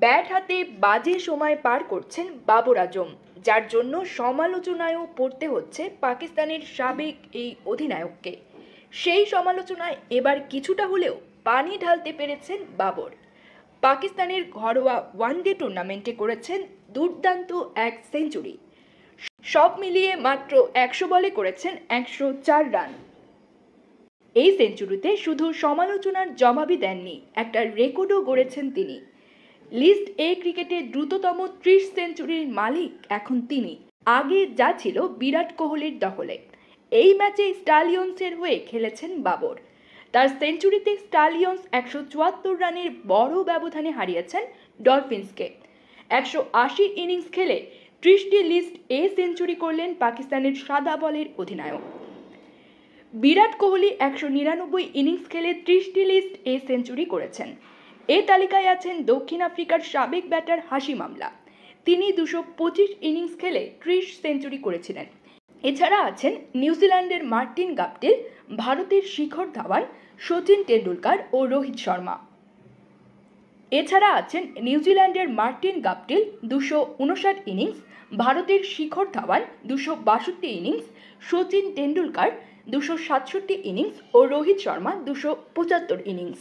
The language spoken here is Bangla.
ব্যাট হাতে বাজে সময় পার করছেন বাবর আজম, যার জন্য সমালোচনায়ও পড়তে হচ্ছে পাকিস্তানের সাবেক এই অধিনায়ককে। সেই সমালোচনায় এবার কিছুটা হলেও পানি ঢালতে পেরেছেন বাবর। পাকিস্তানের ঘরোয়া ওয়ানডে টুর্নামেন্টে করেছেন দুর্দান্ত এক সেঞ্চুরি। সব মিলিয়ে মাত্র 100 বলে করেছেন 104 রান। এই সেঞ্চুরিতে শুধু সমালোচনার জবাবই দেননি, একটা রেকর্ডও গড়েছেন তিনি। লিস্ট এ ক্রিকেটে দ্রুততম 30 সেঞ্চুরির মালিক এখন তিনি। আগে যা ছিল বিরাট কোহলির দখলে। এই ম্যাচে স্টালিয়ন্সের হয়ে খেলেছেন বাবর। তার সেঞ্চুরিতে স্টালিয়ন্স 174 রানের বড় ব্যবধানে হারিয়েছেন ডলফিন্সকে। 180 ইনিংস খেলে 30টি লিস্ট এ সেঞ্চুরি করলেন পাকিস্তানের সাদা বলের অধিনায়ক। বিরাট কোহলি 199 ইনিংস খেলে 30টি লিস্ট এ সেঞ্চুরি করেছেন। এ তালিকায় আছেন দক্ষিণ আফ্রিকার সাবেক ব্যাটার হাশিম আমলা। তিনি 225 ইনিংস খেলে 30 সেঞ্চুরি করেছিলেন। এছাড়া আছেন নিউজিল্যান্ডের মার্টিন গাপটিল, ভারতের শিখর ধাওয়ান, সচিন টেন্ডুলকার ও রোহিত শর্মা। 259 ইনিংস, ভারতের শিখর ধাওয়ান 262 ইনিংস, সচিন টেন্ডুলকার 267 ইনিংস ও রোহিত শর্মা 275 ইনিংস।